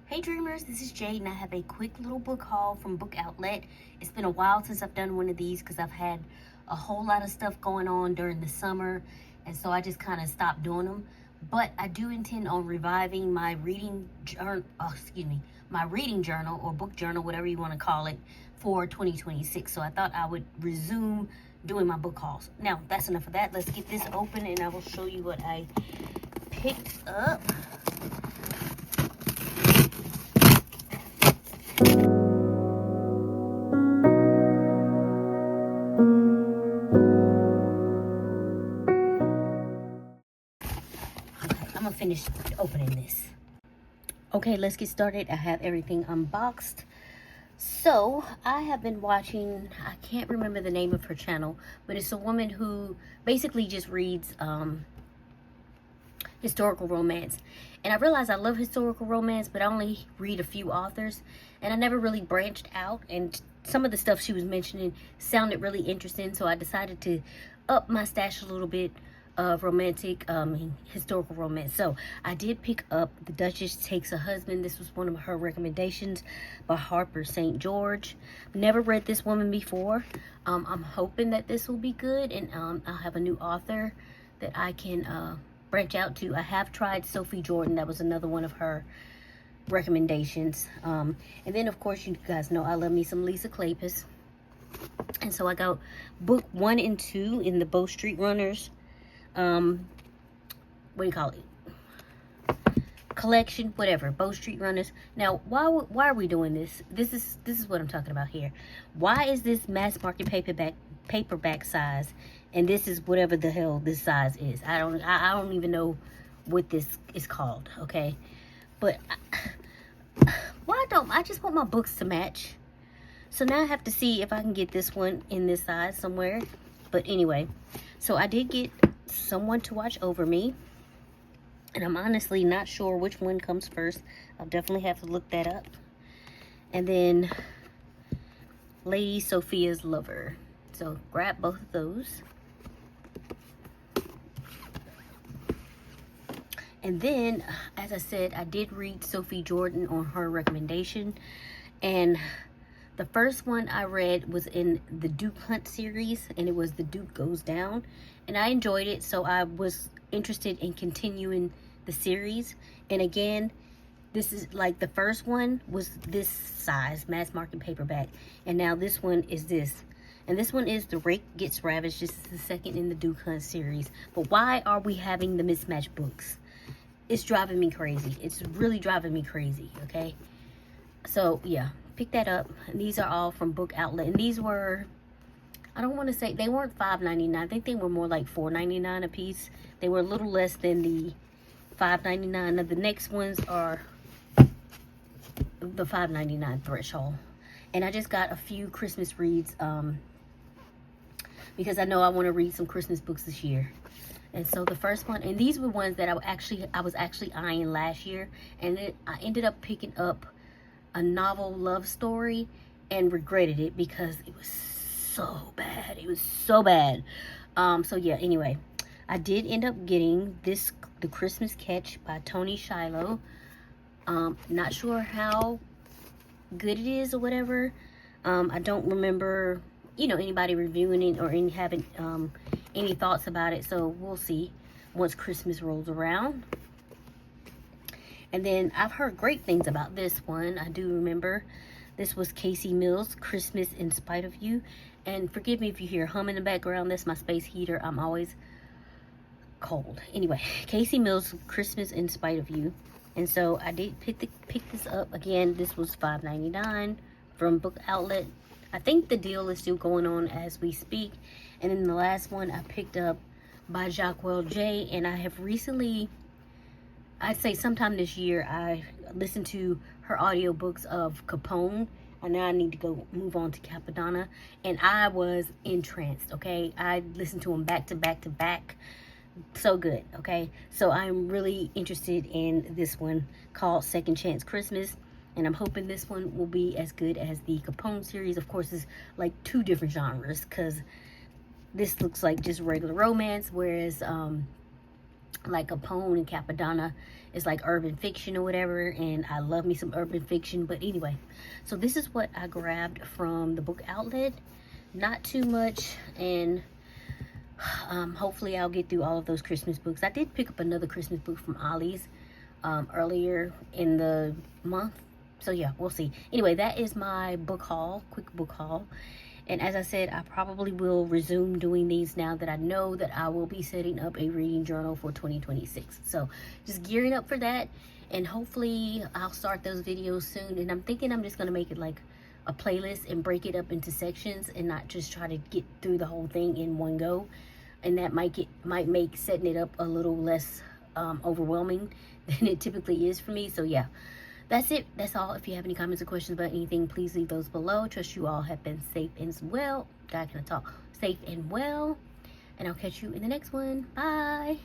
Hey dreamers, this is Jade and I have a quick little book haul from Bookoutlet. It's been a while since I've done one of these because I've had a whole lot of stuff going on during the summer, and so I just kind of stopped doing them. But I do intend on reviving my reading journal, my reading journal or book journal, whatever you want to call it, for 2026. So I thought I would resume doing my book hauls. Now, that's enough of that. Let's get this open and I will show you what I picked up. I'm gonna finish opening this. Okay, let's get started. I have everything unboxed. So I have been watching, I can't remember the name of her channel, but it's a woman who basically just reads historical romance. And I realize I love historical romance, but I only read a few authors, and I never really branched out, and some of the stuff she was mentioning sounded really interesting, so I decided to up my stash a little bit of romantic historical romance. So I did pick up The Duchess Takes a Husband. This was one of her recommendations by Harper St. George. Never read this woman before. I'm hoping that this will be good, and I'll have a new author that I can branch out to. I have tried Sophie Jordan. That was another one of her recommendations. And then of course you guys know I love me some Lisa Kleypas, and so I got book 1 and 2 in the Bow Street Runners what do you call it, collection, whatever, Bow Street Runners. Now why are we doing this? This is what I'm talking about here. Why is this mass market paperback size, and this is whatever the hell this size is? I don't even know what this is called, okay? But why don't I just want my books to match? So now I have to see if I can get this one in this size somewhere. But anyway, so I did get Someone to Watch Over Me, and I'm honestly not sure which one comes first. I'll definitely have to look that up. And then Lady Sophia's Lover. So grab both of those. And then, as I said, I did read Sophie Jordan on her recommendation, and the first one I read was in the Duke Hunt series, and it was The Duke Goes Down, and I enjoyed it, so I was interested in continuing the series. And again, this is like the first one was this size, mass market paperback, and now this one is this. And this one is The Rake Gets Ravished. This is the second in the Duke Hunt series. But why are we having the mismatched books? It's driving me crazy. It's really driving me crazy, okay? So, yeah, pick that up. And these are all from Bookoutlet. And these were, I don't want to say, they weren't $5.99. I think they were more like $4.99 a piece. They were a little less than the $5.99. Now, the next ones are the $5.99 threshold. And I just got a few Christmas reads because I know I want to read some Christmas books this year. And so the first one, and these were ones that I was actually eyeing last year, and I ended up picking up a novel love story and regretted it because it was so bad. It was so bad. So yeah, anyway, I did end up getting this, The Christmas Catch by Toni Shiloh. Not sure how good it is or whatever. I don't remember, anybody reviewing it or having any thoughts about it, so we'll see once Christmas rolls around. And then I've heard great things about this one. I do remember this was Casey Mills' Christmas in Spite of You. And forgive me if you hear hum in the background. That's my space heater. I'm always cold. Anyway, Casey Mills' Christmas in Spite of You. And so I did pick this up. Again, this was $5.99 from Bookoutlet. I think the deal is still going on as we speak. And then the last one I picked up by Jacquel J. And I have recently, I'd say sometime this year, I listened to her audiobooks of Capone. And now I need to go move on to Capadonna. And I was entranced, okay? I listened to them back to back to back. So good, okay? So I'm really interested in this one called Second Chance Christmas. And I'm hoping this one will be as good as the Capone series. Of course, it's like 2 different genres, because this looks like just regular romance, whereas like Capone and Capadonna is like urban fiction or whatever, and I love me some urban fiction. But anyway, so this is what I grabbed from the Bookoutlet. Not too much, and hopefully I'll get through all of those Christmas books. I did pick up another Christmas book from Ollie's earlier in the month, so yeah, we'll see. Anyway, that is my book haul, quick book haul. And as I said, I probably will resume doing these now that I know that I will be setting up a reading journal for 2026. So just gearing up for that, and hopefully I'll start those videos soon. And I'm thinking I'm just going to make it like a playlist and break it up into sections and not just try to get through the whole thing in one go. And that might make setting it up a little less overwhelming than it typically is for me. So yeah. That's it. That's all. If you have any comments or questions about anything, please leave those below. Trust you all have been safe and well. God, can I talk? Safe and well. And I'll catch you in the next one. Bye.